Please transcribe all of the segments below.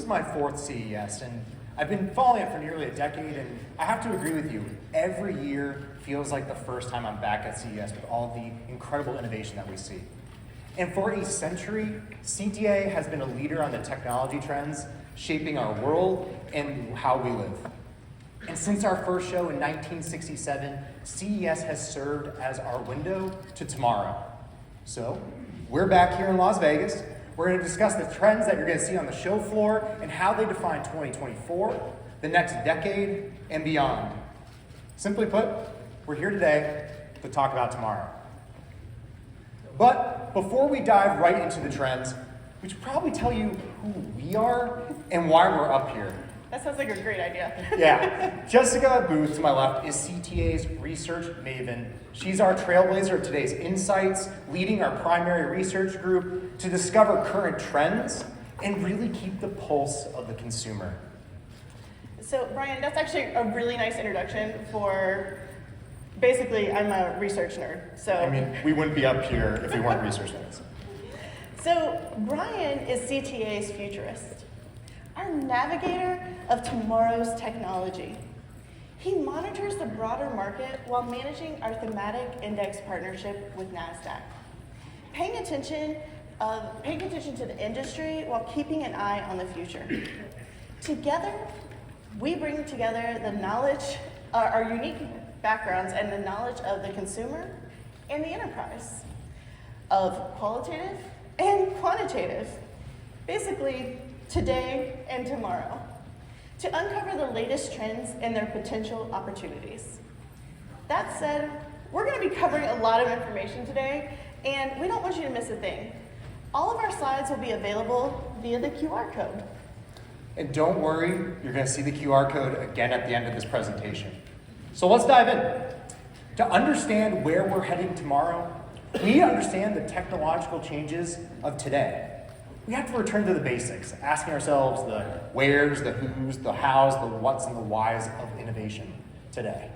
This is my fourth CES, and I've been following it for nearly a decade, and I have to agree with you. Every year feels like the first time I'm back at CES with all the incredible innovation that we see. And for a century, CTA has been a leader on the technology trends shaping our world and how we live. And since our first show in 1967, CES has served as our window to tomorrow. So, we're back here in Las Vegas. We're going to discuss the trends that you're going to see on the show floor and how they define 2024, the next decade, and beyond. Simply put, we're here today to talk about tomorrow. But before we dive right into the trends, we should probably tell you who we are and why we're up here. That sounds like a great idea. Yeah. Jessica Booth, to my left, is CTA's research maven. She's our trailblazer of today's insights, leading our primary research group to discover current trends and really keep the pulse of the consumer. So, Brian, that's actually a really nice introduction for, basically, I'm a research nerd. So I mean, we wouldn't be up here if we weren't research nerds. So, Brian is CTA's futurist, our navigator of tomorrow's technology. He monitors the broader market while managing our thematic index partnership with NASDAQ, paying attention to the industry while keeping an eye on the future. Together, we bring together the knowledge, our unique backgrounds and the knowledge of the consumer and the enterprise, of qualitative and quantitative, basically today and tomorrow, to uncover the latest trends and their potential opportunities. That said, we're going to be covering a lot of information today, and we don't want you to miss a thing. All of our slides will be available via the QR code. And don't worry, you're going to see the QR code again at the end of this presentation. So let's dive in. To understand where we're heading tomorrow, we understand the technological changes of today. We have to return to the basics, asking ourselves the wheres, the whos, the hows, the whats, and the whys of innovation today.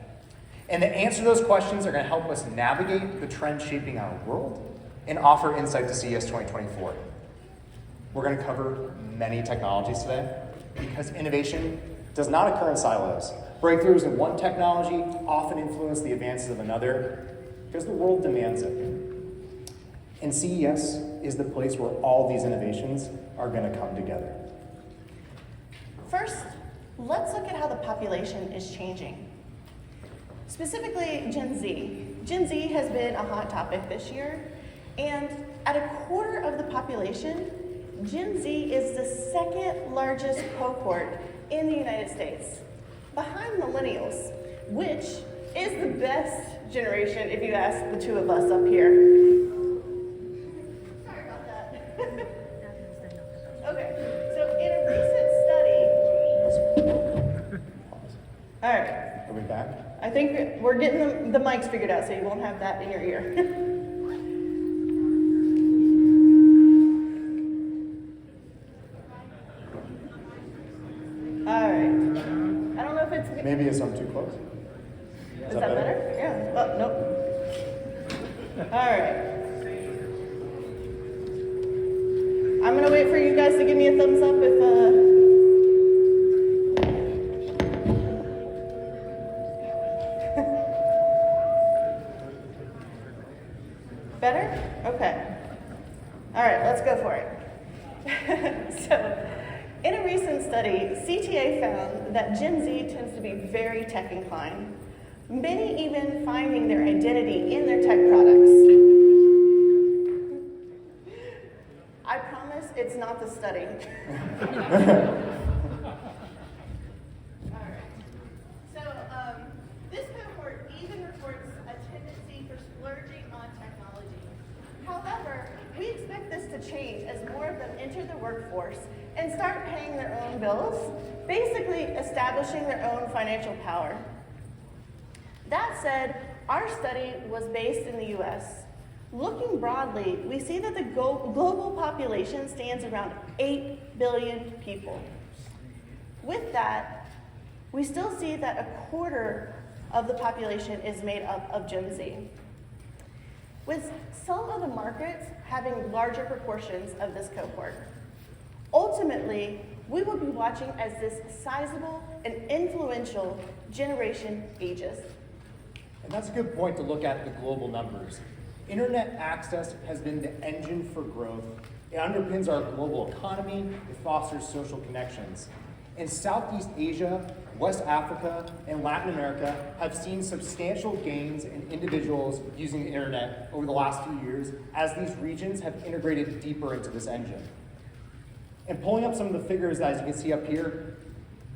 And the answer to those questions are going to help us navigate the trends shaping our world and offer insight to CES 2024. We're going to cover many technologies today because innovation does not occur in silos. Breakthroughs in one technology often influence the advances of another because the world demands it. And CES is the place where all these innovations are going to come together. First, let's look at how the population is changing. Specifically, Gen Z. Gen Z has been a hot topic this year, and at a quarter of the population, Gen Z is the second largest cohort in the United States, behind millennials, which is the best generation if you ask the two of us up here. Okay, so in a recent study, all right. Are we back? I think we're getting the mics figured out so you won't have that in your ear. All right. I don't know if it's... Maybe it's I'm too close. Is that better? Yeah. Oh, nope. All right. I'm going to wait for you guys to give me a thumbs up if... Better? Okay. All right, let's go for it. So, in a recent study, CTA found that Gen Z tends to be very tech inclined, many even finding their identity in their tech products. I promise it's not the study. All right. So, this cohort even reports a tendency for splurging on technology. However, we expect this to change as more of them enter the workforce and start paying their own bills, basically establishing their own financial power. That said, our study was based in the US. Looking broadly, we see that the global population stands around 8 billion people. With that, we still see that a quarter of the population is made up of Gen Z, with some of the markets having larger proportions of this cohort. Ultimately, we will be watching as this sizable and influential generation ages. And that's a good point to look at the global numbers. Internet access has been the engine for growth. It underpins our global economy, it fosters social connections. And Southeast Asia, West Africa, and Latin America have seen substantial gains in individuals using the internet over the last few years as these regions have integrated deeper into this engine. And pulling up some of the figures, as you can see up here,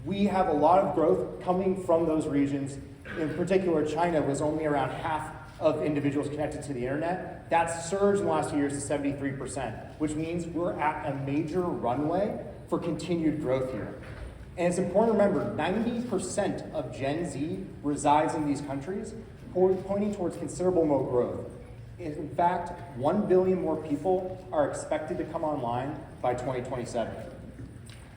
we have a lot of growth coming from those regions. In particular, China was only around half of individuals connected to the internet. That's surged in the last few years to 73%, which means we're at a major runway for continued growth here. And it's important to remember, 90% of Gen Z resides in these countries, pointing towards considerable more growth. In fact, 1 billion more people are expected to come online by 2027.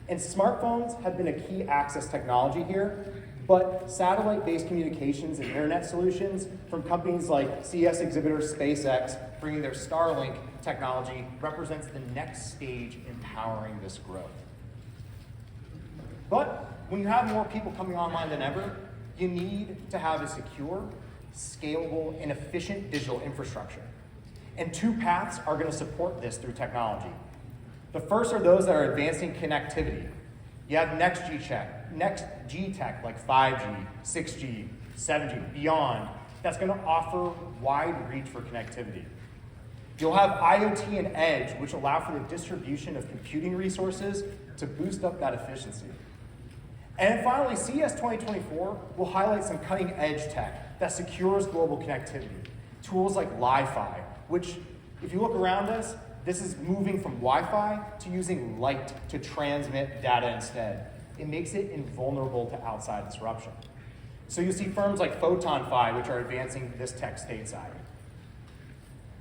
And smartphones have been a key access technology here, but satellite-based communications and internet solutions from companies like CES exhibitor SpaceX bringing their Starlink technology represents the next stage in powering this growth. But when you have more people coming online than ever, you need to have a secure, scalable, and efficient digital infrastructure. And two paths are going to support this through technology. The first are those that are advancing connectivity. You have next G tech like 5G, 6G, 7G, beyond, that's going to offer wide reach for connectivity. You'll have IoT and edge, which allow for the distribution of computing resources to boost up that efficiency. And then finally, CES 2024 will highlight some cutting edge tech that secures global connectivity. Tools like Li-Fi, which, if you look around us, this is moving from Wi-Fi to using light to transmit data instead. It makes it invulnerable to outside disruption. So you see firms like Photon-Fi, which are advancing this tech stateside.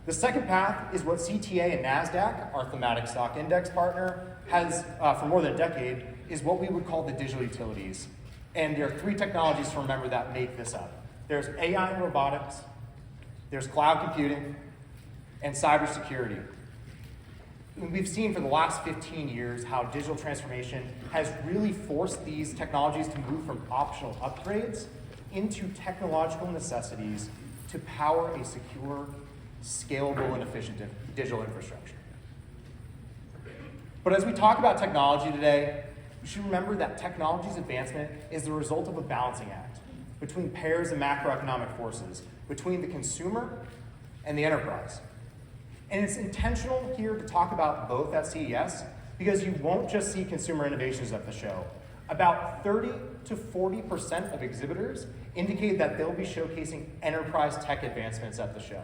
The second path is what CTA and NASDAQ, our thematic stock index partner, has for more than a decade, is what we would call the digital utilities. And there are three technologies to remember that make this up. There's AI and robotics, there's cloud computing, and cybersecurity. We've seen for the last 15 years how digital transformation has really forced these technologies to move from optional upgrades into technological necessities to power a secure, scalable, and efficient digital infrastructure. But as we talk about technology today, we should remember that technology's advancement is the result of a balancing act between pairs of macroeconomic forces, between the consumer and the enterprise. And it's intentional here to talk about both at CES because you won't just see consumer innovations at the show. About 30 to 40% of exhibitors indicate that they'll be showcasing enterprise tech advancements at the show.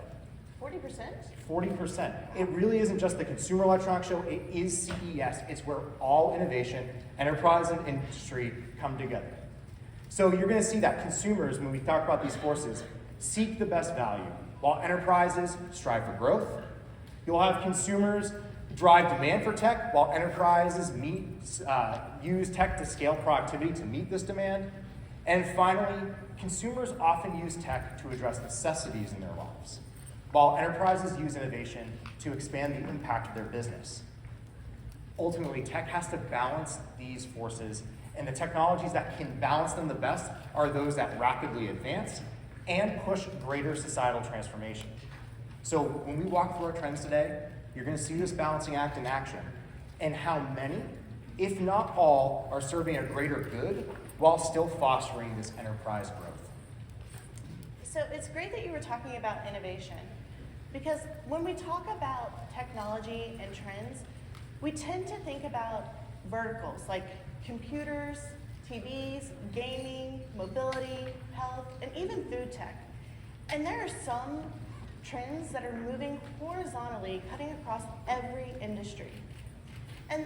40%? 40%. It really isn't just the Consumer Electronics Show, it is CES. It's where all innovation, enterprise, and industry come together. So you're going to see that consumers, when we talk about these forces, seek the best value, while enterprises strive for growth. You'll have consumers drive demand for tech, while enterprises use tech to scale productivity to meet this demand. And finally, consumers often use tech to address necessities in their lives, while enterprises use innovation to expand the impact of their business. Ultimately, tech has to balance these forces, and the technologies that can balance them the best are those that rapidly advance and push greater societal transformation. So when we walk through our trends today, you're going to see this balancing act in action, and how many, if not all, are serving a greater good while still fostering this enterprise growth. So it's great that you were talking about innovation, because when we talk about technology and trends, we tend to think about verticals like computers, TVs, gaming, mobility, health, and even food tech. And there are some trends that are moving horizontally, cutting across every industry. And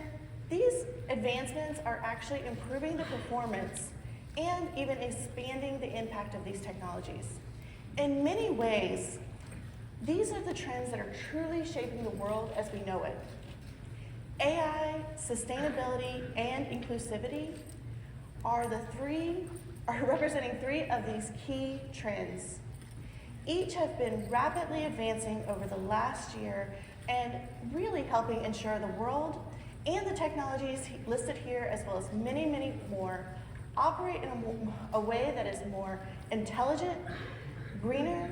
these advancements are actually improving the performance and even expanding the impact of these technologies. In many ways, these are the trends that are truly shaping the world as we know it. AI, sustainability, and inclusivity are representing three of these key trends. Each have been rapidly advancing over the last year and really helping ensure the world and the technologies listed here, as well as many, many more, operate in a way that is more intelligent, greener,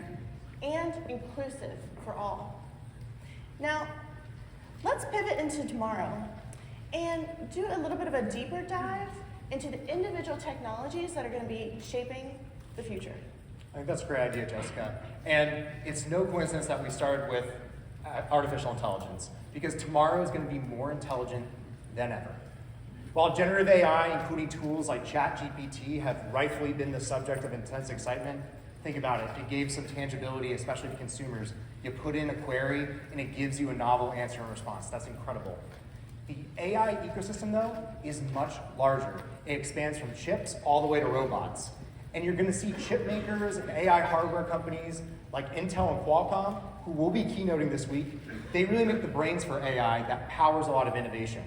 and inclusive for all. Now, let's pivot into tomorrow and do a little bit of a deeper dive into the individual technologies that are going to be shaping the future. I think that's a great idea, Jessica. And it's no coincidence that we started with artificial intelligence, because tomorrow is going to be more intelligent than ever. While generative AI, including tools like ChatGPT, have rightfully been the subject of intense excitement, think about it. It gave some tangibility, especially to consumers. You put in a query, and it gives you a novel answer and response. That's incredible. The AI ecosystem, though, is much larger. It expands from chips all the way to robots. And you're going to see chip makers and AI hardware companies like Intel and Qualcomm, who will be keynoting this week. They really make the brains for AI that powers a lot of innovation.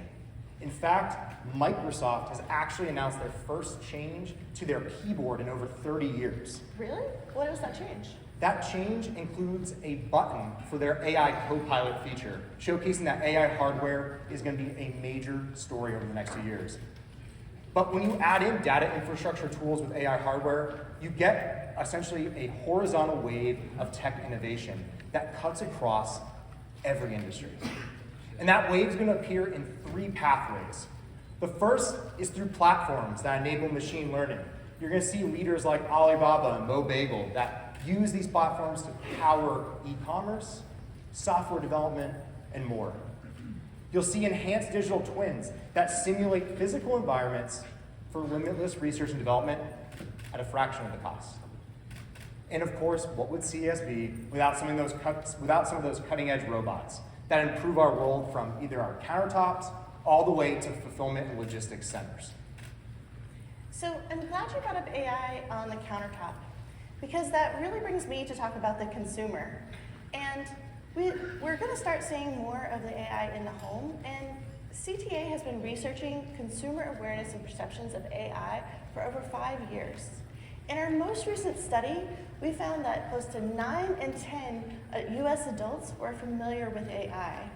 In fact, Microsoft has actually announced their first change to their keyboard in over 30 years. Really? What is that change? That change includes a button for their AI Copilot feature, showcasing that AI hardware is going to be a major story over the next few years. But when you add in data infrastructure tools with AI hardware, you get essentially a horizontal wave of tech innovation that cuts across every industry. And that wave is going to appear in 3 pathways. The first is through platforms that enable machine learning. You're going to see leaders like Alibaba and MoBagel that use these platforms to power e-commerce, software development, and more. You'll see enhanced digital twins that simulate physical environments for limitless research and development at a fraction of the cost. And of course, what would CES be without some of those cutting-edge robots that improve our world from either our countertops all the way to fulfillment and logistics centers? So I'm glad you brought up AI on the countertop, because that really brings me to talk about the consumer. And we're going to start seeing more of the AI in the home, and CTA has been researching consumer awareness and perceptions of AI for over 5 years. In our most recent study, we found that close to 9 in 10 US adults were familiar with AI.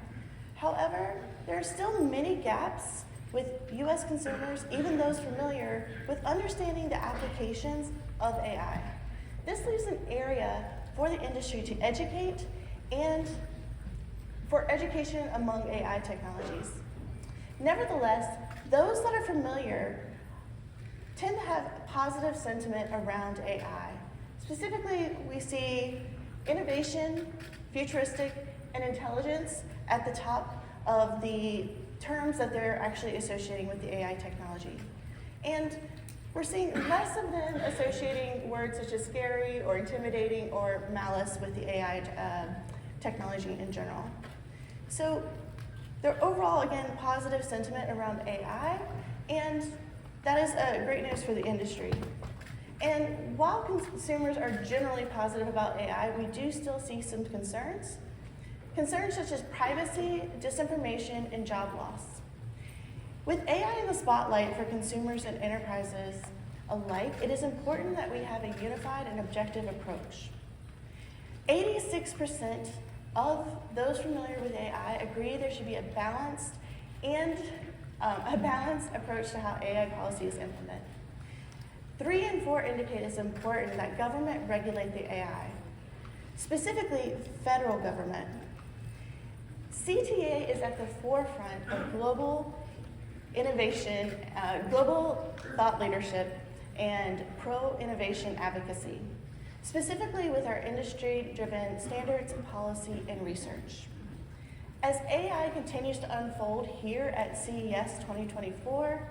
However, there are still many gaps with US consumers, even those familiar, with understanding the applications of AI. This leaves an area for the industry to educate and for education among AI technologies. Nevertheless, those that are familiar tend to have positive sentiment around AI. Specifically, we see innovation, futuristic, and intelligence at the top of the terms that they're actually associating with the AI technology. And we're seeing less of them associating words such as scary or intimidating or malice with the AI technology in general. So there are overall, again, positive sentiment around AI, and that is great news for the industry. And while consumers are generally positive about AI, we do still see some concerns. Concerns such as privacy, disinformation, and job loss. With AI in the spotlight for consumers and enterprises alike, it is important that we have a unified and objective approach. 86% of those familiar with AI agree there should be a balanced approach to how AI policy is implemented. 3 in 4 indicate it's important that government regulate the AI, specifically federal government. CTA is at the forefront of global innovation, global thought leadership, and pro-innovation advocacy, specifically with our industry-driven standards, policy, and research. As AI continues to unfold here at CES 2024,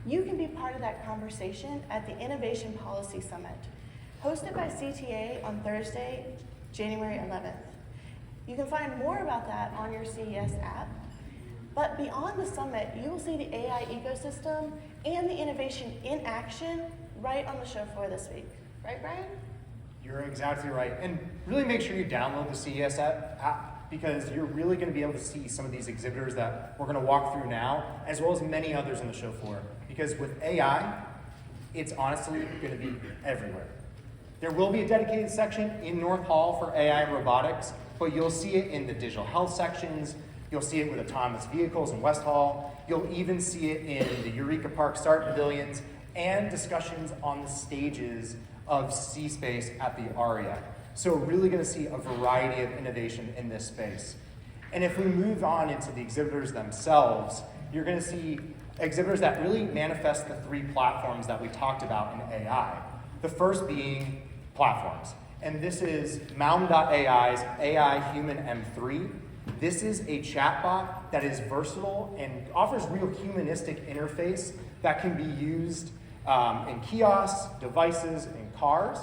you can be part of that conversation at the Innovation Policy Summit, hosted by CTA on Thursday, January 11th. You can find more about that on your CES app. But beyond the summit, you will see the AI ecosystem and the innovation in action right on the show floor this week. Right, Brian? You're exactly right. And really make sure you download the CES app, because you're really going to be able to see some of these exhibitors that we're going to walk through now, as well as many others on the show floor. Because with AI, it's honestly going to be everywhere. There will be a dedicated section in North Hall for AI and robotics, but you'll see it in the digital health sections, You'll see it with autonomous vehicles in West Hall. You'll even see it in the Eureka Park Start Pavilions and discussions on the stages of C-Space at the ARIA. So we're really going to see a variety of innovation in this space. And if we move on into the exhibitors themselves, you're going to see exhibitors that really manifest the three platforms that we talked about in AI. The first being platforms. And this is Malm.ai's AI Human M3. This is a chatbot that is versatile and offers real humanistic interface that can be used in kiosks, devices, and cars.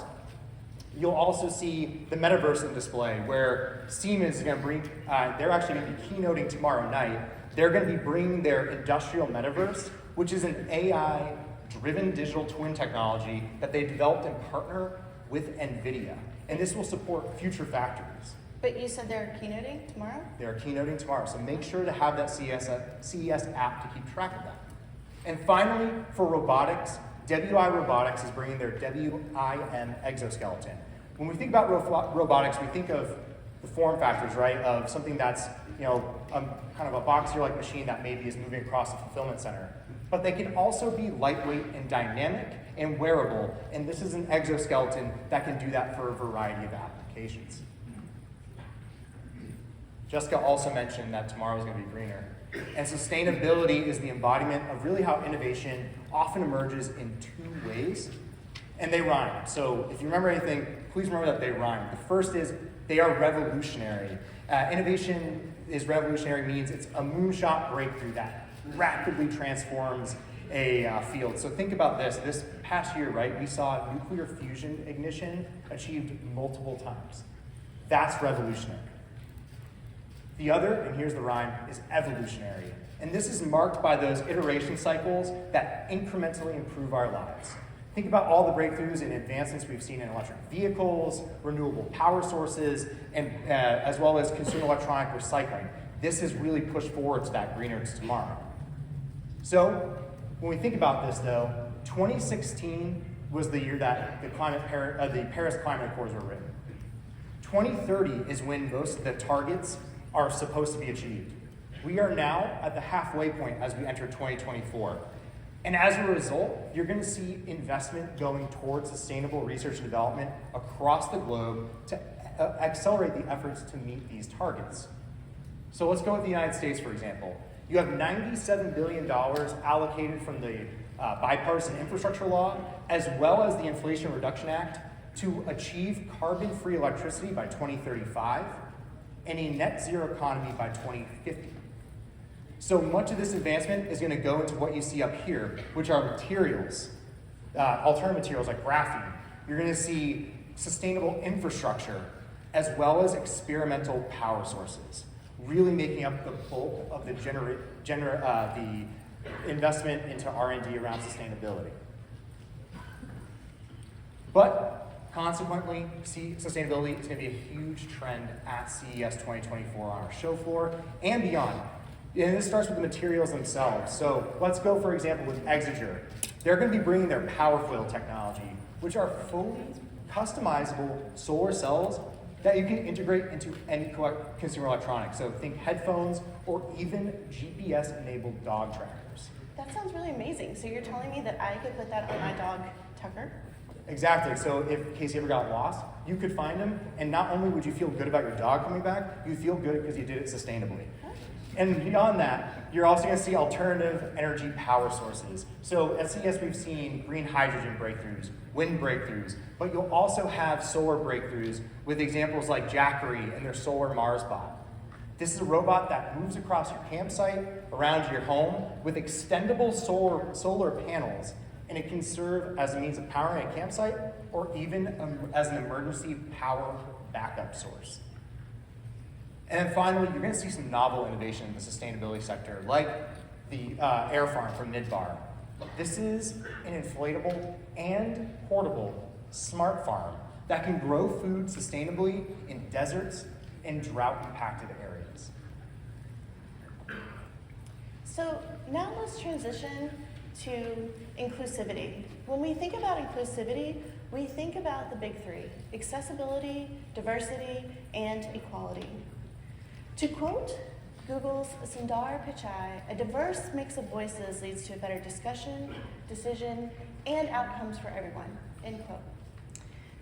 You'll also see the metaverse in display, where Siemens is going to bring, they're actually going to be keynoting tomorrow night. They're going to be bringing their industrial metaverse, which is an AI-driven digital twin technology that they developed in partner with NVIDIA. And this will support future factories. But you said they're keynoting tomorrow? They're keynoting tomorrow, so make sure to have that CES app to keep track of that. And finally, for robotics, WI Robotics is bringing their WIM exoskeleton. When we think about robotics, we think of the form factors, right, of something that's, kind of a boxier-like machine that maybe is moving across a fulfillment center. But they can also be lightweight and dynamic and wearable, and this is an exoskeleton that can do that for a variety of applications. Jessica also mentioned that tomorrow is going to be greener. And sustainability is the embodiment of really how innovation often emerges in two ways, and they rhyme. So if you remember anything, please remember that they rhyme. The first is they are revolutionary. Innovation is revolutionary means it's a moonshot breakthrough that rapidly transforms a field. So think about this. This past year, right, we saw nuclear fusion ignition achieved multiple times. That's revolutionary. The other, and here's the rhyme, is evolutionary. And this is marked by those iteration cycles that incrementally improve our lives. Think about all the breakthroughs and advancements we've seen in electric vehicles, renewable power sources, and as well as consumer electronic recycling. This has really pushed forward to that greener tomorrow. So when we think about this, though, 2016 was the year that the Paris Climate Accords were written. 2030 is when most of the targets are supposed to be achieved. We are now at the halfway point as we enter 2024. And as a result, you're going to see investment going towards sustainable research and development across the globe to accelerate the efforts to meet these targets. So let's go with the United States, for example. You have $97 billion allocated from the bipartisan infrastructure law, as well as the Inflation Reduction Act, to achieve carbon-free electricity by 2035 and a net zero economy by 2050. So much of this advancement is going to go into what you see up here, which are materials, alternative materials like graphene. You're going to see sustainable infrastructure, as well as experimental power sources, really making up the bulk of the investment into R&D around sustainability. But consequently, sustainability is going to be a huge trend at CES 2024 on our show floor and beyond. And this starts with the materials themselves. So let's go, for example, with Exeger. They're going to be bringing their PowerFoil technology, which are fully customizable solar cells that you can integrate into any consumer electronics. So think headphones or even GPS-enabled dog trackers. That sounds really amazing. So you're telling me that I could put that on my dog, Tucker? Exactly. So if in case you ever got lost, you could find him, and not only would you feel good about your dog coming back, you'd feel good because you did it sustainably. And beyond that, you're also going to see alternative energy power sources. So at CES, we've seen green hydrogen breakthroughs, wind breakthroughs, but you'll also have solar breakthroughs with examples like Jackery and their solar Mars bot. This is a robot that moves across your campsite, around your home, with extendable solar panels, and it can serve as a means of powering a campsite or even as an emergency power backup source. And then finally, you're going to see some novel innovation in the sustainability sector, like the Air Farm from Midbar. This is an inflatable and portable smart farm that can grow food sustainably in deserts and drought-impacted areas. So now let's transition to inclusivity. When we think about inclusivity, we think about the big three: accessibility, diversity, and equality. To quote Google's Sundar Pichai, a diverse mix of voices leads to a better discussion, decision, and outcomes for everyone, end quote.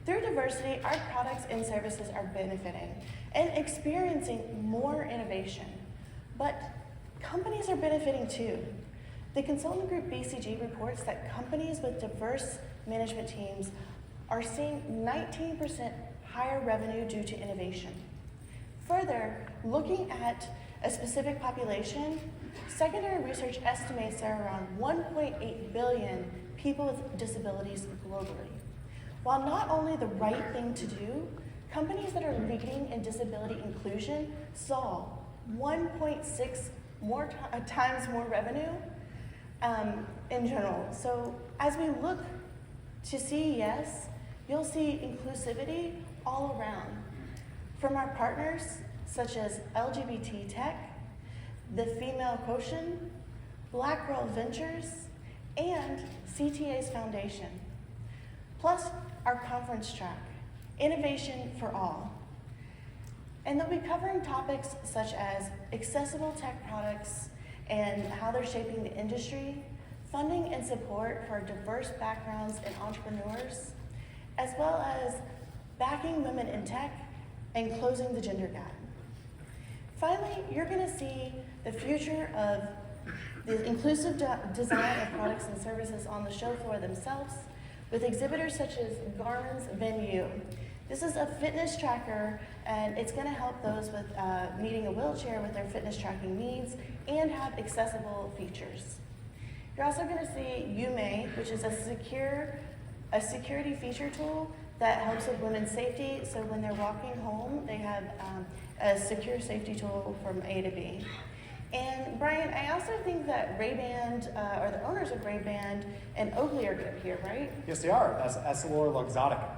Through diversity, our products and services are benefiting and experiencing more innovation. But companies are benefiting too. The consultant group BCG reports that companies with diverse management teams are seeing 19% higher revenue due to innovation. Further, looking at a specific population, secondary research estimates there are around 1.8 billion people with disabilities globally. While not only the right thing to do, companies that are leading in disability inclusion saw 1.6 times more revenue in general. So as we look to CES, you'll see inclusivity all around. From our partners, such as LGBT Tech, the Female Quotient, Black Girl Ventures, and CTA's Foundation. Plus our conference track, Innovation for All. And they'll be covering topics such as accessible tech products and how they're shaping the industry, funding and support for diverse backgrounds and entrepreneurs, as well as backing women in tech and closing the gender gap. Finally, you're going to see the future of the inclusive design of products and services on the show floor themselves, with exhibitors such as Garmin's Venue. This is a fitness tracker, and it's going to help those with needing a wheelchair with their fitness tracking needs and have accessible features. You're also going to see Yume, which is a security feature tool that helps with women's safety. So when they're walking home, they have a secure safety tool from A to B. And Brian, I also think that Ray-Ban, or the owners of Ray-Ban and Oakley are here, right? Yes, they are. That's EssilorLuxottica.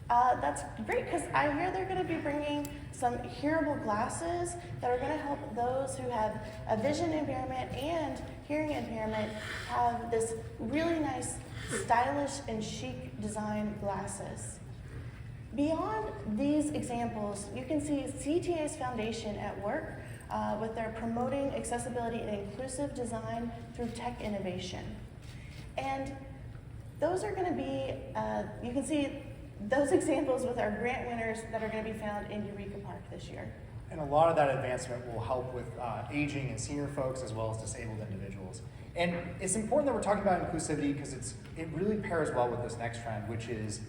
That's great, because I hear they're going to be bringing some hearable glasses that are going to help those who have a vision impairment and hearing impairment have this really nice, stylish and chic design glasses. Beyond these examples, you can see CTA's Foundation at work with their promoting accessibility and inclusive design through tech innovation. And those are going to be, you can see those examples with our grant winners that are going to be found in Eureka Park this year. And a lot of that advancement will help with aging and senior folks as well as disabled individuals. And it's important that we're talking about inclusivity because it really pairs well with this next trend, which is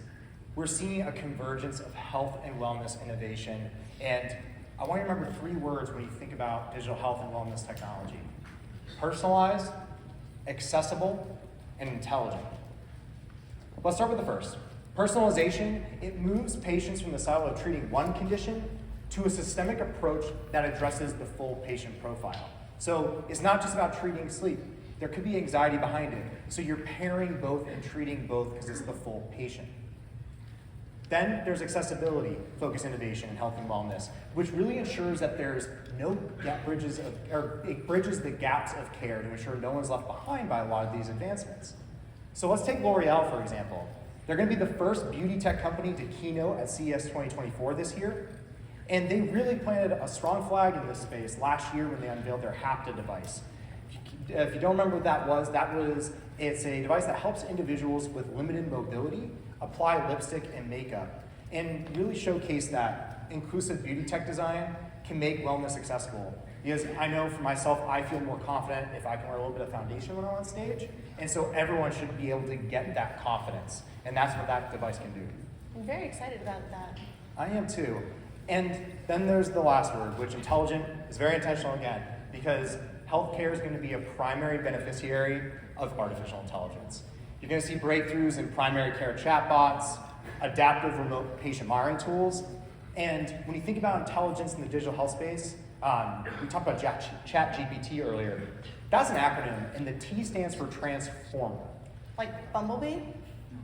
we're seeing a convergence of health and wellness innovation. And I want you to remember 3 words when you think about digital health and wellness technology: personalized, accessible, and intelligent. Let's start with the first. Personalization, it moves patients from the silo of treating one condition to a systemic approach that addresses the full patient profile. So it's not just about treating sleep. There could be anxiety behind it. So you're pairing both and treating both because it's the full patient. Then there's accessibility, focused innovation in health and wellness, which really ensures that there's no gap bridges it bridges the gaps of care to ensure no one's left behind by a lot of these advancements. So let's take L'Oreal, for example. They're going to be the first beauty tech company to keynote at CES 2024 this year. And they really planted a strong flag in this space last year when they unveiled their HAPTA device. If you don't remember what that was, it's a device that helps individuals with limited mobility apply lipstick and makeup and really showcase that inclusive beauty tech design can make wellness accessible. Because I know for myself, I feel more confident if I can wear a little bit of foundation when I'm on stage. And so everyone should be able to get that confidence. And that's what that device can do. I'm very excited about that. I am too. And then there's the last word, which intelligent is very intentional again, because healthcare is going to be a primary beneficiary of artificial intelligence. You're going to see breakthroughs in primary care chatbots, adaptive remote patient monitoring tools, and when you think about intelligence in the digital health space, we talked about ChatGPT earlier. That's an acronym, and the T stands for transformer. Like Bumblebee?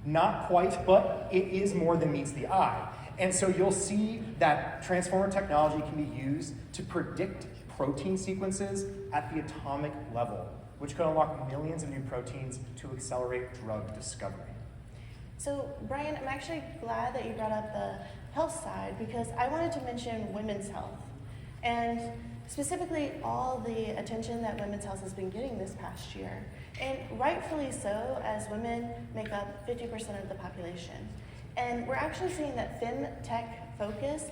Not quite, but it is more than meets the eye. And so you'll see that transformer technology can be used to predict protein sequences at the atomic level, which could unlock millions of new proteins to accelerate drug discovery. So, Brian, I'm actually glad that you brought up the health side because I wanted to mention women's health. And specifically all the attention that women's health has been getting this past year, and rightfully so, as women make up 50% of the population. And we're actually seeing that FemTech Focus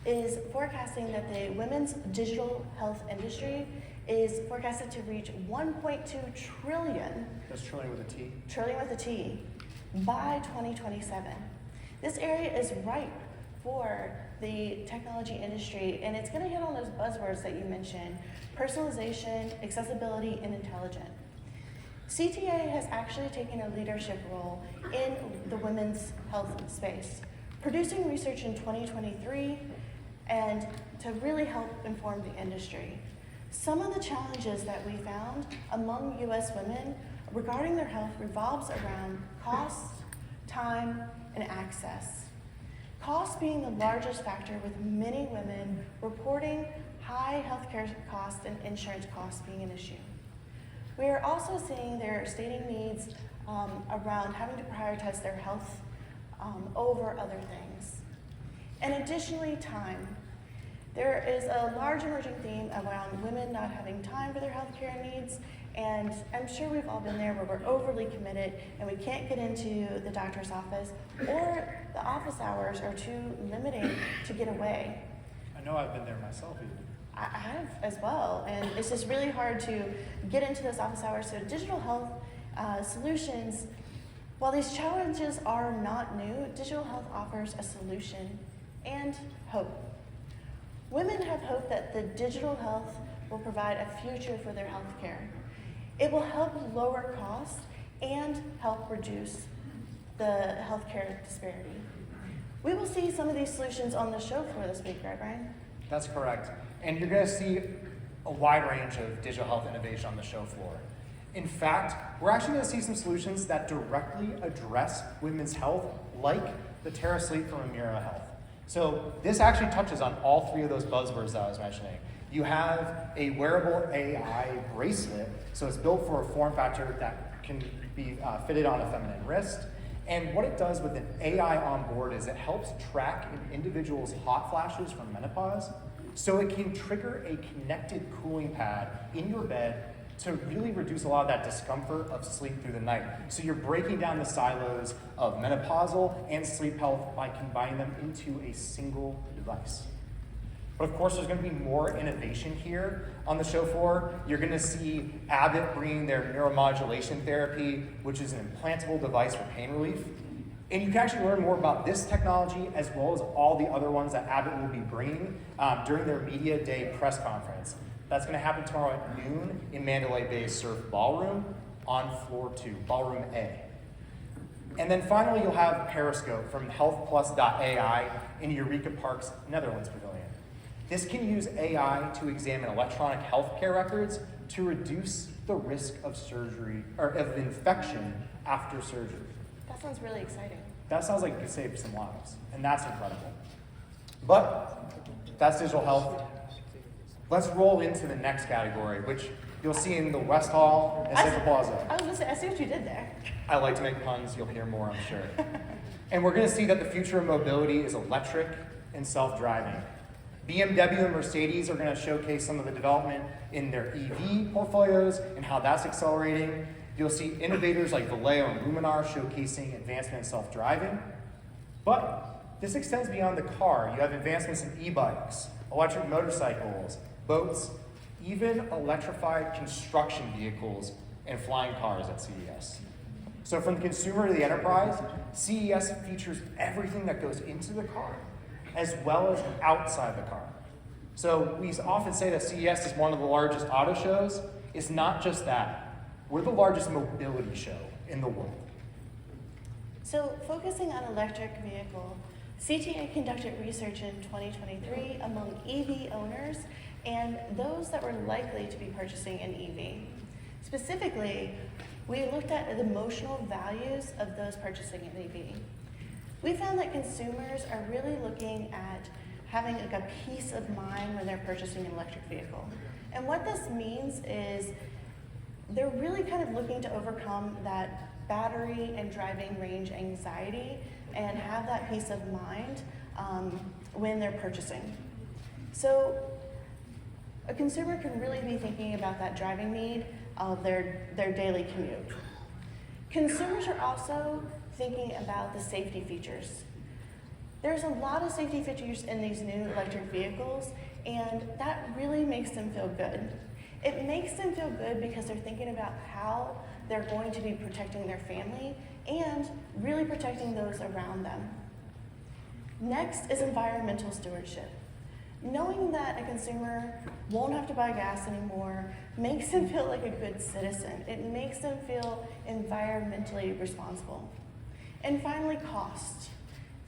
is forecasting that the women's digital health industry is forecasted to reach 1.2 trillion. That's trillion with a T. Trillion with a T by 2027. This area is ripe for the technology industry, and it's going to hit on those buzzwords that you mentioned: personalization, accessibility, and intelligent. CTA has actually taken a leadership role in the women's health space, producing research in 2023 and to really help inform the industry. Some of the challenges that we found among US women regarding their health revolves around cost, time, and access. Cost being the largest factor, with many women reporting high healthcare costs and insurance costs being an issue. We are also seeing their stating needs around having to prioritize their health over other things. And additionally, time. There is a large emerging theme around women not having time for their healthcare needs, and I'm sure we've all been there where we're overly committed and we can't get into the doctor's office, or the office hours are too limiting to get away. I know I've been there myself even. I have as well, and it's just really hard to get into those office hours. So digital health solutions, while these challenges are not new, digital health offers a solution and hope. Women have hope that the digital health will provide a future for their healthcare. It will help lower costs and help reduce the healthcare disparity. We will see some of these solutions on the show floor this week, right, Brian? That's correct. And you're going to see a wide range of digital health innovation on the show floor. In fact, we're actually going to see some solutions that directly address women's health, like the Terra Sleep from Amira Health. So this actually touches on all three of those buzzwords that I was mentioning. You have a wearable AI bracelet, so it's built for a form factor that can be fitted on a feminine wrist. And what it does with an AI on board is it helps track an individual's hot flashes from menopause, so it can trigger a connected cooling pad in your bed to really reduce a lot of that discomfort of sleep through the night. So you're breaking down the silos of menopausal and sleep health by combining them into a single device. But of course, there's going to be more innovation here on the show floor. You're going to see Abbott bringing their neuromodulation therapy, which is an implantable device for pain relief. And you can actually learn more about this technology as well as all the other ones that Abbott will be bringing during their Media Day press conference. That's going to happen tomorrow at noon in Mandalay Bay's Surf Ballroom on floor 2, Ballroom A. And then finally, you'll have Periscope from healthplus.ai in Eureka Park's Netherlands Pavilion. This can use AI to examine electronic healthcare records to reduce the risk of surgery or of infection after surgery. That sounds really exciting. That sounds like it could save some lives, and that's incredible. But that's digital health. Let's roll into the next category, which you'll see in the West Hall and Central Plaza. I was going to say, I see what you did there. I like to make puns. You'll hear more, I'm sure. And we're going to see that the future of mobility is electric and self-driving. BMW and Mercedes are going to showcase some of the development in their EV portfolios and how that's accelerating. You'll see innovators like Valeo and Luminar showcasing advancement in self-driving. But this extends beyond the car. You have advancements in e-bikes, electric motorcycles, boats, even electrified construction vehicles and flying cars at CES. So from the consumer to the enterprise, CES features everything that goes into the car, as well as outside the car. So we often say that CES is one of the largest auto shows. It's not just that. We're the largest mobility show in the world. So focusing on electric vehicle, CTA conducted research in 2023 among EV owners and those that were likely to be purchasing an EV. Specifically, we looked at the emotional values of those purchasing an EV. We found that consumers are really looking at having a peace of mind when they're purchasing an electric vehicle. And what this means is they're really kind of looking to overcome that battery and driving range anxiety and have that peace of mind when they're purchasing. So a consumer can really be thinking about that driving need of their daily commute. Consumers are also thinking about the safety features. There's a lot of safety features in these new electric vehicles, and that really makes them feel good. It makes them feel good because they're thinking about how they're going to be protecting their family and really protecting those around them. Next is environmental stewardship. Knowing that a consumer won't have to buy gas anymore makes them feel like a good citizen. It makes them feel environmentally responsible. And finally, cost.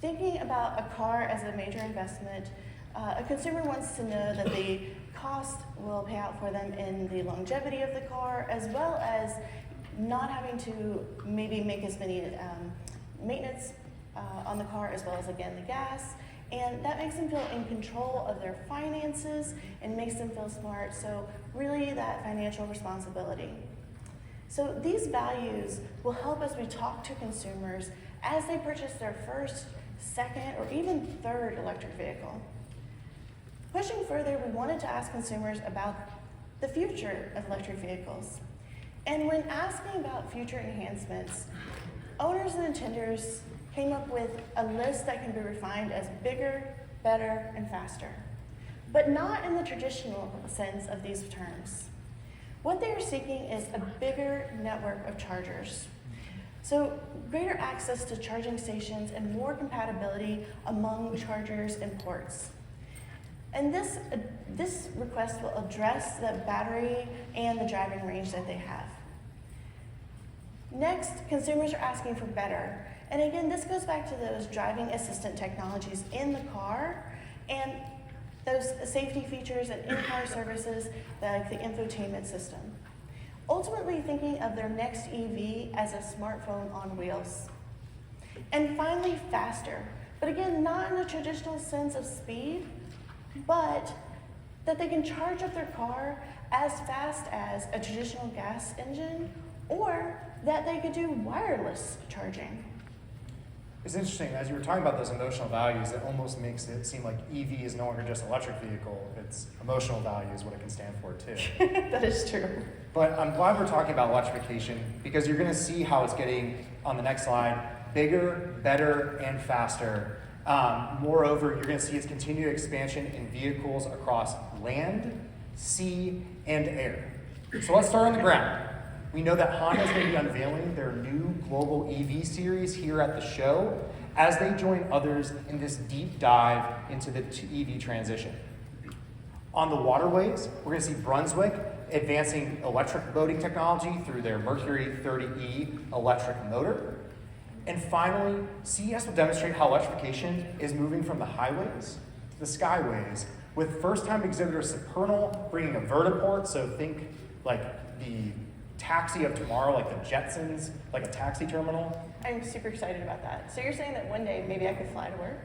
Thinking about a car as a major investment, a consumer wants to know that the cost will pay out for them in the longevity of the car, as well as not having to maybe make as many maintenance on the car, as well as, again, the gas. And that makes them feel in control of their finances and makes them feel smart. So really that financial responsibility. So these values will help as we talk to consumers as they purchase their first, second, or even third electric vehicle. Pushing further, we wanted to ask consumers about the future of electric vehicles. And when asking about future enhancements, owners and intenders came up with a list that can be refined as bigger, better, and faster, but not in the traditional sense of these terms. What they are seeking is a bigger network of chargers. So greater access to charging stations and more compatibility among chargers and ports. And this request will address the battery and the driving range that they have. Next, consumers are asking for better. And again, this goes back to those driving assistant technologies in the car and those safety features and in-car services like the infotainment system. Ultimately thinking of their next EV as a smartphone on wheels. And finally, faster. But again, not in the traditional sense of speed, but that they can charge up their car as fast as a traditional gas engine, or that they could do wireless charging. It's interesting, as you were talking about those emotional values, it almost makes it seem like EV is no longer just electric vehicle, it's emotional value is what it can stand for too. That is true. But I'm glad we're talking about electrification because you're gonna see how it's getting, on the next slide, bigger, better, and faster. Moreover, you're gonna see its continued expansion in vehicles across land, sea, and air. So let's start on the ground. We know that Honda is going to be unveiling their new global EV series here at the show as they join others in this deep dive into the EV transition. On the waterways, we're going to see Brunswick advancing electric boating technology through their Mercury 30E electric motor. And finally, CES will demonstrate how electrification is moving from the highways to the skyways, with first-time exhibitor Supernal bringing a vertiport, so think like the taxi of tomorrow, like the Jetsons, like a taxi terminal. I'm super excited about that. So you're saying that one day maybe I could fly to work?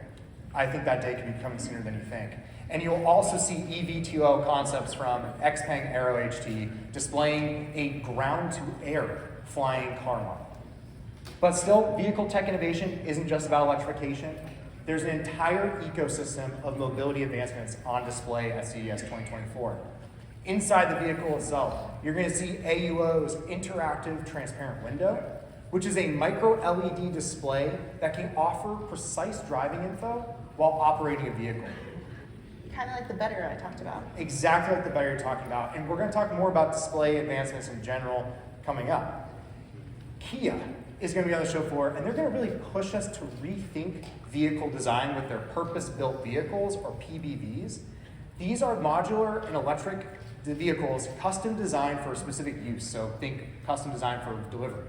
I think that day could be coming sooner than you think. And you'll also see eVTOL concepts from XPeng Aero HT displaying a ground-to-air flying car model. But still, vehicle tech innovation isn't just about electrification. There's an entire ecosystem of mobility advancements on display at CES 2024. Inside the vehicle itself, you're going to see AUO's interactive transparent window, which is a micro LED display that can offer precise driving info while operating a vehicle. Kind of like the better I talked about. Exactly like the better you're talking about. And we're going to talk more about display advancements in general coming up. Kia is going to be on the show floor, and they're going to really push us to rethink vehicle design with their purpose-built vehicles, or PBVs. These are modular and electric vehicles custom designed for a specific use, so think custom designed for delivery.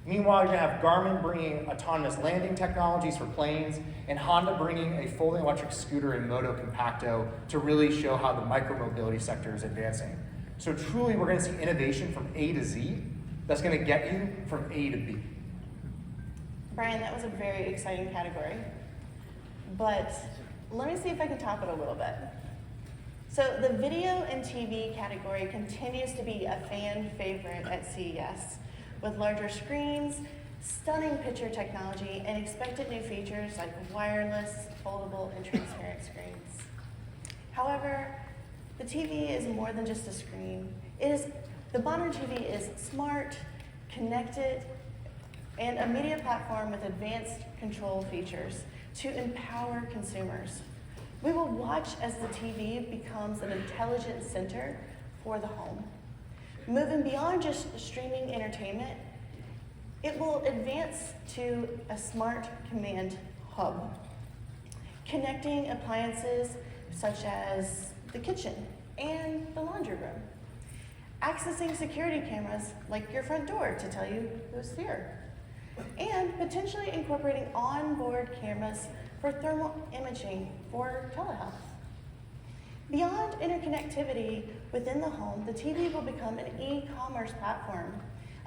Meanwhile, you're going to have Garmin bringing autonomous landing technologies for planes, and Honda bringing a fully electric scooter in Moto Compacto to really show how the micromobility sector is advancing. So truly, we're going to see innovation from A to Z that's going to get you from A to B. Brian, that was a very exciting category, but let me see if I can top it a little bit. So the video and TV category continues to be a fan favorite at CES, with larger screens, stunning picture technology, and expected new features like wireless, foldable, and transparent screens. However, the TV is more than just a screen. The modern TV is smart, connected, and a media platform with advanced control features to empower consumers. We will watch as the TV becomes an intelligent center for the home. Moving beyond just streaming entertainment, it will advance to a smart command hub, connecting appliances such as the kitchen and the laundry room, accessing security cameras like your front door to tell you who's here, and potentially incorporating onboard cameras for thermal imaging for telehealth. Beyond interconnectivity within the home, the TV will become an e-commerce platform,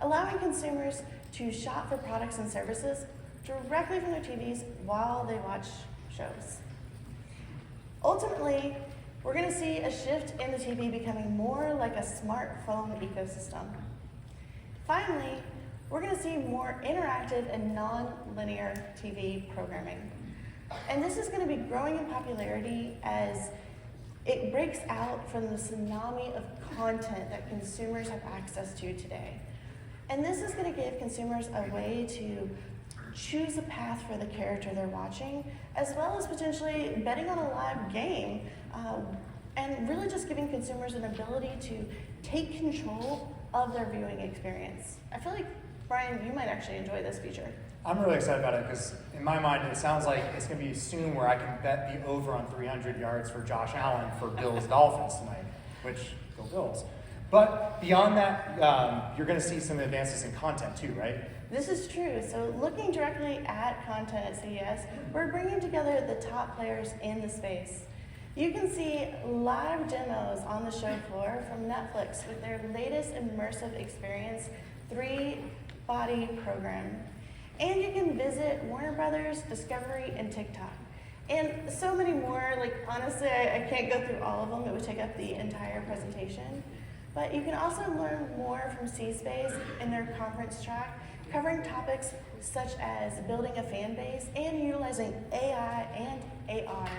allowing consumers to shop for products and services directly from their TVs while they watch shows. Ultimately, we're going to see a shift in the TV becoming more like a smartphone ecosystem. Finally, we're going to see more interactive and non-linear TV programming. And this is going to be growing in popularity as it breaks out from the tsunami of content that consumers have access to today. And this is going to give consumers a way to choose a path for the character they're watching, as well as potentially betting on a live game, and really just giving consumers an ability to take control of their viewing experience. I feel like, Brian, you might actually enjoy this feature. I'm really excited about it because in my mind, it sounds like it's going to be soon where I can bet the over on 300 yards for Josh Allen for Bills Dolphins tonight, which, go Bills. But beyond that, you're going to see some advances in content too, right? This is true. So looking directly at content at CES, we're bringing together the top players in the space. You can see live demos on the show floor from Netflix with their latest immersive experience, 3-Body program. And you can visit Warner Brothers, Discovery, and TikTok. And so many more. Like, honestly, I can't go through all of them. It would take up the entire presentation. But you can also learn more from C-Space in their conference track, covering topics such as building a fan base and utilizing AI and AR.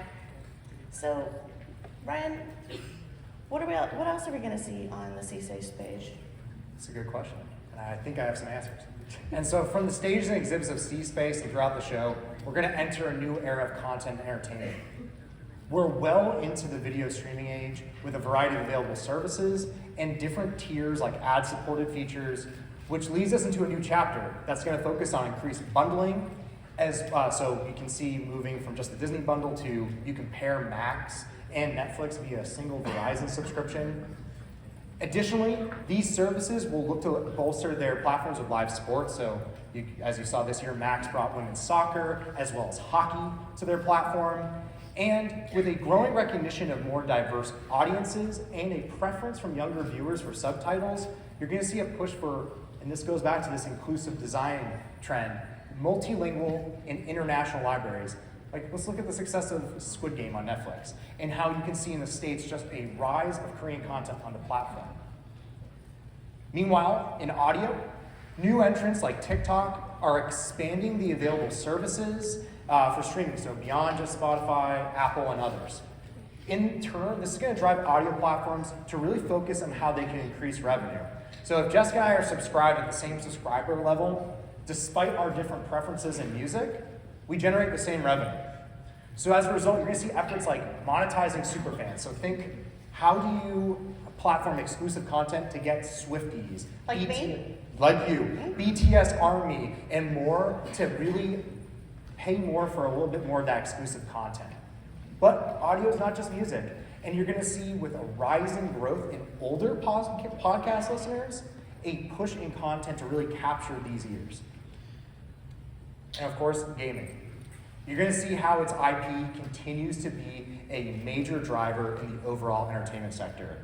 So, Ryan, what else are we going to see on the C-Space page? That's a good question, and I think I have some answers. And so from the stages and exhibits of C-Space and throughout the show, we're going to enter a new era of content and entertainment. We're well into the video streaming age with a variety of available services and different tiers like ad-supported features, which leads us into a new chapter that's going to focus on increased bundling, so you can see moving from just the Disney bundle to you can pair Max and Netflix via a single Verizon subscription. Additionally, these services will look to bolster their platforms with live sports. So as you saw this year, Max brought women's soccer as well as hockey to their platform. And with a growing recognition of more diverse audiences and a preference from younger viewers for subtitles, you're going to see a push for, and this goes back to this inclusive design trend, multilingual and international libraries. Like, let's look at the success of Squid Game on Netflix and how you can see in the States just a rise of Korean content on the platform. Meanwhile, in audio, new entrants like TikTok are expanding the available services for streaming, so beyond just Spotify, Apple, and others. In turn, this is going to drive audio platforms to really focus on how they can increase revenue. So if Jessica and I are subscribed at the same subscriber level, despite our different preferences in music, we generate the same revenue. So as a result, you're going to see efforts like monetizing superfans. So think, how do you platform exclusive content to get Swifties, like me, like you, BTS Army, and more to really pay more for a little bit more of that exclusive content. But audio is not just music, and you're going to see with a rising growth in older podcast listeners, a push in content to really capture these ears. And of course, gaming. You're going to see how its IP continues to be a major driver in the overall entertainment sector.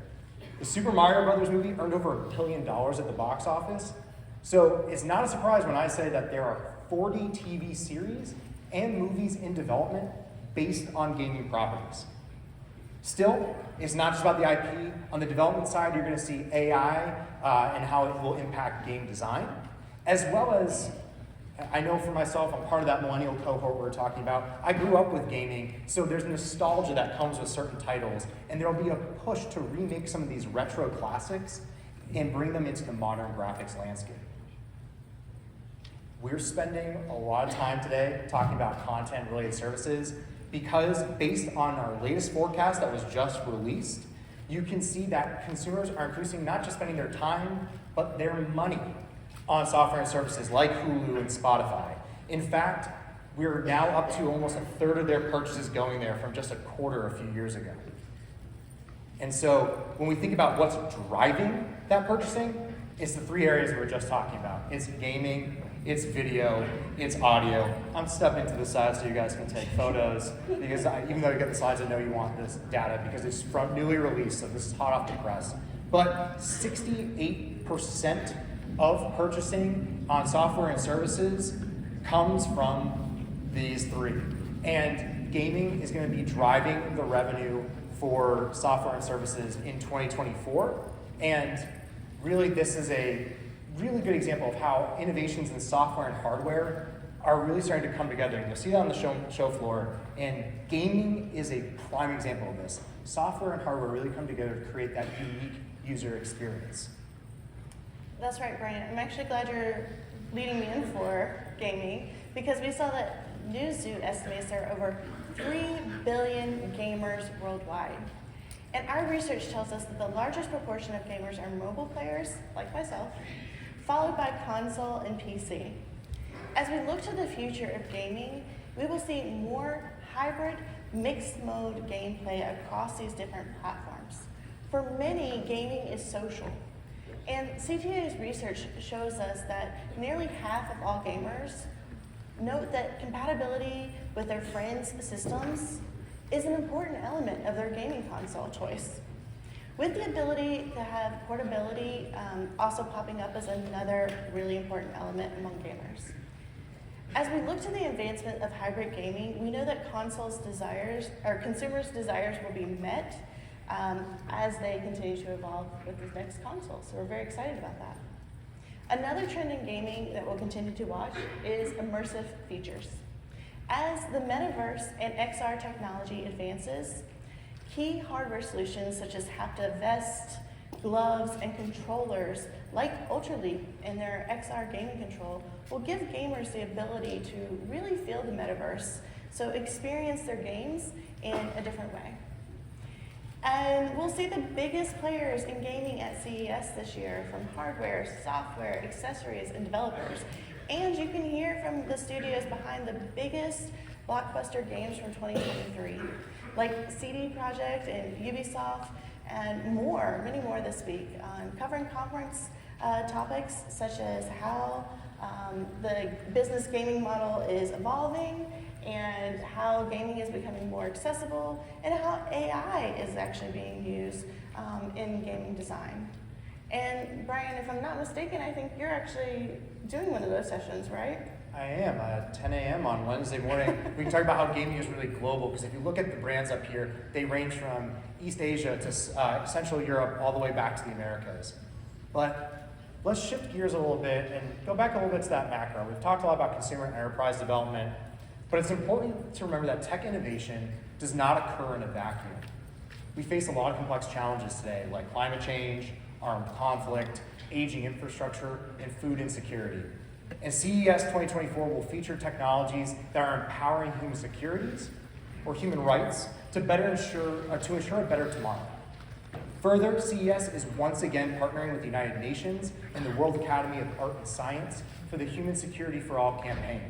The Super Mario Brothers movie earned over $1 billion at the box office, so it's not a surprise when I say that there are 40 TV series and movies in development based on gaming properties. Still, it's not just about the IP. On the development side, you're going to see AI and how it will impact game design, as well as I know for myself, I'm part of that millennial cohort we were talking about. I grew up with gaming, so there's nostalgia that comes with certain titles, and there'll be a push to remake some of these retro classics and bring them into the modern graphics landscape. We're spending a lot of time today talking about content-related services because based on our latest forecast that was just released, you can see that consumers are increasing not just spending their time, but their money on software and services like Hulu and Spotify. In fact, we're now up to almost a third of their purchases going there from just a quarter a few years ago. And so when we think about what's driving that purchasing, it's the three areas we were just talking about. It's gaming, it's video, it's audio. I'm stepping to the side so you guys can take photos because even though you get the slides, I know you want this data because it's from newly released, so this is hot off the press. But 68% of purchasing on software and services comes from these three. And gaming is going to be driving the revenue for software and services in 2024. And really, this is a really good example of how innovations in software and hardware are really starting to come together. And you'll see that on the show floor. And gaming is a prime example of this. Software and hardware really come together to create that unique user experience. That's right, Brian. I'm actually glad you're leading me in for gaming because we saw that Newzoo estimates there are over 3 billion gamers worldwide. And our research tells us that the largest proportion of gamers are mobile players, like myself, followed by console and PC. As we look to the future of gaming, we will see more hybrid, mixed mode gameplay across these different platforms. For many, gaming is social. And CTA's research shows us that nearly half of all gamers note that compatibility with their friends' systems is an important element of their gaming console choice. With the ability to have portability also popping up as another really important element among gamers. As we look to the advancement of hybrid gaming, we know that consumers' desires will be met as they continue to evolve with the next console. So we're very excited about that. Another trend in gaming that we'll continue to watch is immersive features. As the metaverse and XR technology advances, key hardware solutions such as haptic vests, gloves, and controllers like Ultraleap and their XR gaming control will give gamers the ability to really feel the metaverse, so experience their games in a different way. And we'll see the biggest players in gaming at CES this year from hardware, software, accessories, and developers. And you can hear from the studios behind the biggest blockbuster games from 2023, like CD Projekt and Ubisoft, and many more this week, covering conference topics such as how the business gaming model is evolving and how gaming is becoming more accessible and how AI is actually being used in gaming design. And Brian, if I'm not mistaken, I think you're actually doing one of those sessions, right? I am at 10 a.m. on Wednesday morning. We can talk about how gaming is really global, because if you look at the brands up here, they range from East Asia to Central Europe all the way back to the Americas. But let's shift gears a little bit and go back a little bit to that macro. We've talked a lot about consumer and enterprise development, but it's important to remember that tech innovation does not occur in a vacuum. We face a lot of complex challenges today, like climate change, armed conflict, aging infrastructure, and food insecurity. And CES 2024 will feature technologies that are empowering human securities or human rights to ensure a better tomorrow. Further, CES is once again partnering with the United Nations and the World Academy of Art and Science for the Human Security for All campaign.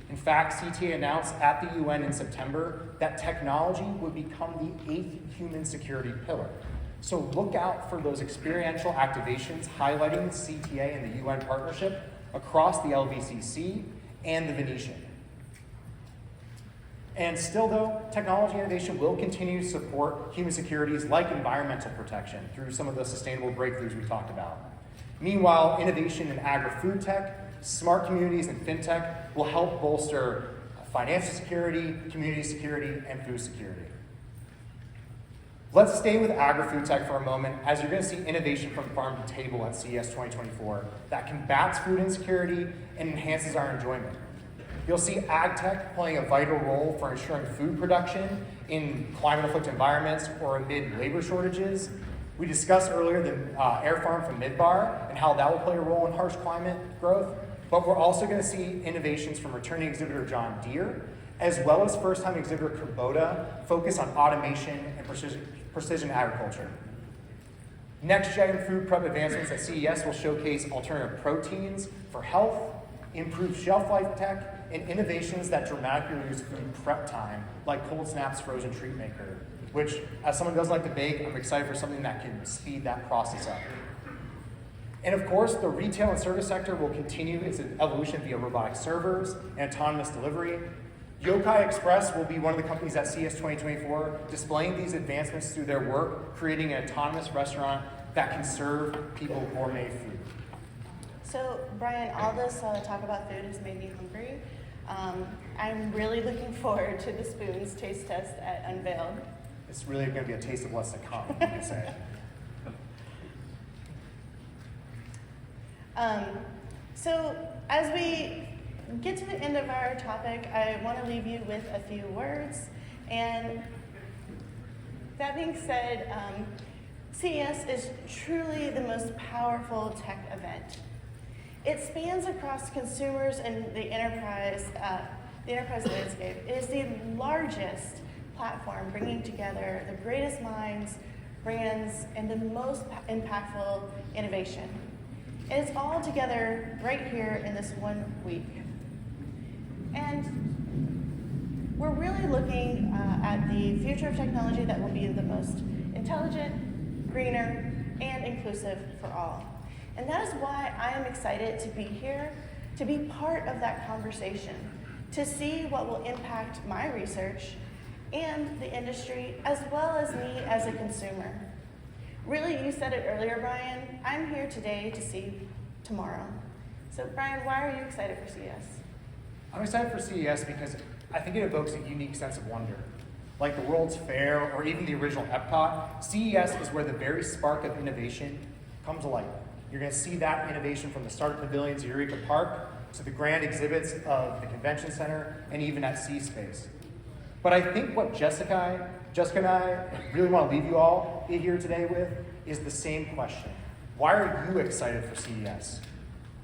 In fact, CTA announced at the UN in September that technology would become the 8th human security pillar. So look out for those experiential activations highlighting the CTA and the UN partnership across the LVCC and the Venetian. And still though, technology innovation will continue to support human securities like environmental protection through some of the sustainable breakthroughs we talked about. Meanwhile, innovation in agri-food tech, smart communities, and fintech will help bolster financial security, community security, and food security. Let's stay with agri-food tech for a moment, as you're going to see innovation from farm to table at CES 2024 that combats food insecurity and enhances our enjoyment. You'll see ag tech playing a vital role for ensuring food production in climate-afflicted environments or amid labor shortages. We discussed earlier the air farm from Midbar and how that will play a role in harsh climate growth, but we're also going to see innovations from returning exhibitor John Deere, as well as first-time exhibitor Kubota, focus on automation and precision agriculture. Next-gen food prep advancements at CES will showcase alternative proteins for health, improved shelf life tech, and innovations that dramatically reduce food prep time, like Cold Snap's frozen treat maker, which, as someone who doesn't like to bake, I'm excited for something that can speed that process up. And of course, the retail and service sector will continue its evolution via robotic servers and autonomous delivery. Yokai Express will be one of the companies at CES 2024 displaying these advancements through their work, creating an autonomous restaurant that can serve people gourmet food. So, Brian, all this talk about food has made me hungry. I'm really looking forward to the spoons taste test at Unveiled. It's really going to be a taste of what's to come, you can say. So, as we get to the end of our topic, I want to leave you with a few words. And that being said, CES is truly the most powerful tech event. It spans across consumers and the enterprise landscape. It is the largest platform bringing together the greatest minds, brands, and the most impactful innovation. And it's all together right here in this 1 week. And we're really looking at the future of technology that will be the most intelligent, greener, and inclusive for all. And that is why I am excited to be here, to be part of that conversation, to see what will impact my research and the industry, as well as me as a consumer. Really, you said it earlier, Brian, I'm here today to see tomorrow. So, Brian, why are you excited for CES? I'm excited for CES because I think it evokes a unique sense of wonder. Like the World's Fair or even the original Epcot, CES is where the very spark of innovation comes to light. You're going to see that innovation from the startup pavilions at Eureka Park to the grand exhibits of the convention center and even at C-Space. But I think what Jessica and I really want to leave you all here today with is the same question. Why are you excited for CES?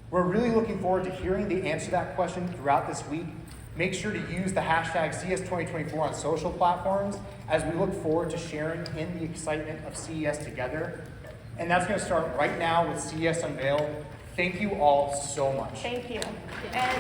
We're really looking forward to hearing the answer to that question throughout this week. Make sure to use the hashtag CES2024 on social platforms as we look forward to sharing in the excitement of CES together. And that's going to start right now with CES Unveiled. Thank you all so much. Thank you. And